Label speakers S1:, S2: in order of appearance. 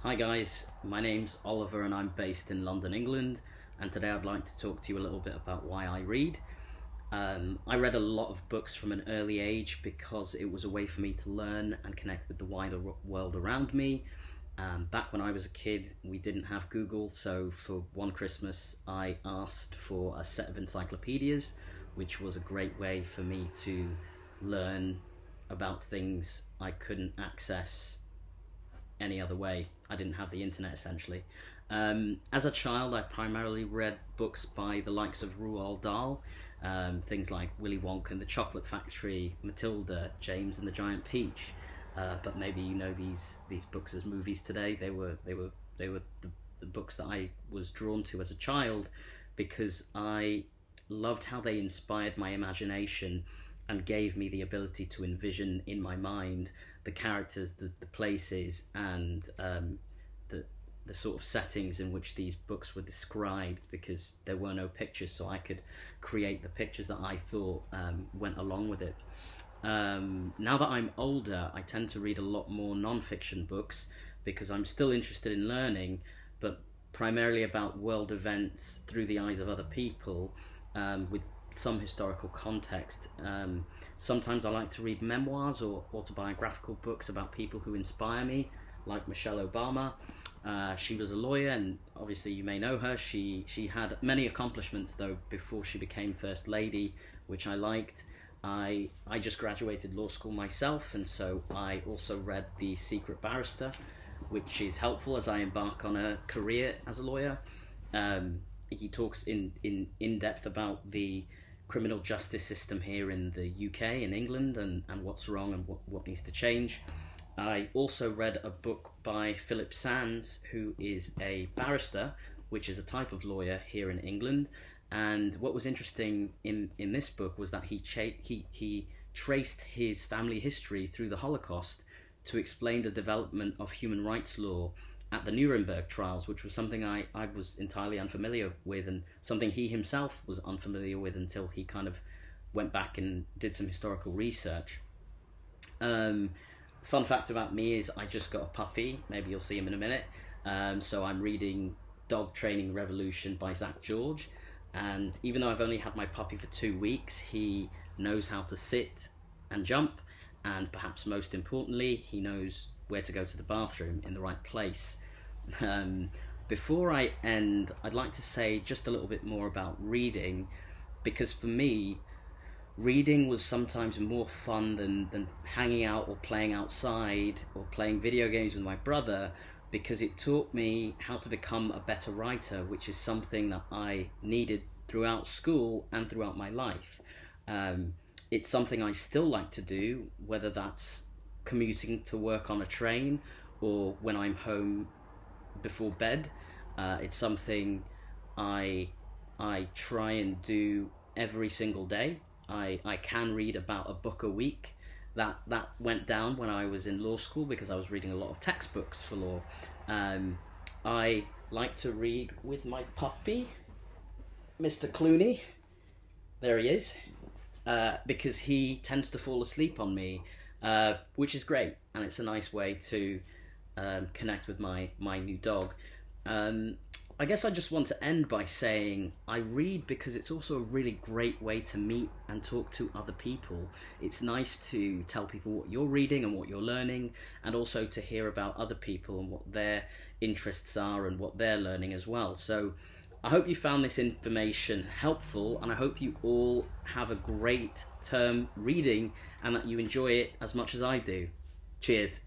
S1: Hi guys, my name's Oliver and I'm based in London, England, and today I'd like to talk to you a little bit about why I read. I read a lot of books from an early age because it was a way for me to learn and connect with the wider world around me. Back when I was a kid, we didn't have Google, so for one Christmas I asked for a set of encyclopedias, which was a great way for me to learn about things I couldn't access any other way. I didn't have the internet essentially. As a child, I primarily read books by the likes of Roald Dahl, things like Willy Wonka and the Chocolate Factory, Matilda, James and the Giant Peach. But maybe you know these books as movies today. They were the books that I was drawn to as a child because I loved how they inspired my imagination and gave me the ability to envision in my mind the characters, the places, and the sort of settings in which these books were described, because there were no pictures, so I could create the pictures that I thought went along with it. Now that I'm older, I tend to read a lot more non-fiction books because I'm still interested in learning, but primarily about world events through the eyes of other people, with some historical context. Sometimes I like to read memoirs or autobiographical books about people who inspire me, like Michelle Obama. She was a lawyer, and obviously you may know her. She had many accomplishments though before she became First Lady, which I liked. I just graduated law school myself, and so I also read The Secret Barrister, which is helpful as I embark on a career as a lawyer. He talks in depth about the criminal justice system here in the UK, in England, and what's wrong and what needs to change. I also read a book by Philip Sands, who is a barrister, which is a type of lawyer here in England. And what was interesting in this book was that he traced his family history through the Holocaust to explain the development of human rights law at the Nuremberg trials, which was something I was entirely unfamiliar with, and something he himself was unfamiliar with until he kind of went back and did some historical research. Fun fact about me is I just got a puppy. Maybe you'll see him in a minute. So I'm reading Dog Training Revolution by Zach George. And even though I've only had my puppy for 2 weeks, he knows how to sit and jump. And perhaps most importantly, he knows where to go to the bathroom in the right place. Before I end, I'd like to say just a little bit more about reading, because for me, reading was sometimes more fun than hanging out or playing outside or playing video games with my brother, because it taught me how to become a better writer, which is something that I needed throughout school and throughout my life. It's something I still like to do, whether that's commuting to work on a train or when I'm home before bed. It's something I try and do every single day. I can read about a book a week. That went down when I was in law school because I was reading a lot of textbooks for law. I like to read with my puppy, Mr. Clooney. There he is. Because he tends to fall asleep on me, which is great, and it's a nice way to connect with my new dog. I guess I just want to end by saying I read because it's also a really great way to meet and talk to other people. It's nice to tell people what you're reading and what you're learning, and also to hear about other people and what their interests are and what they're learning as well. So I hope you found this information helpful, and I hope you all have a great term reading and that you enjoy it as much as I do. Cheers.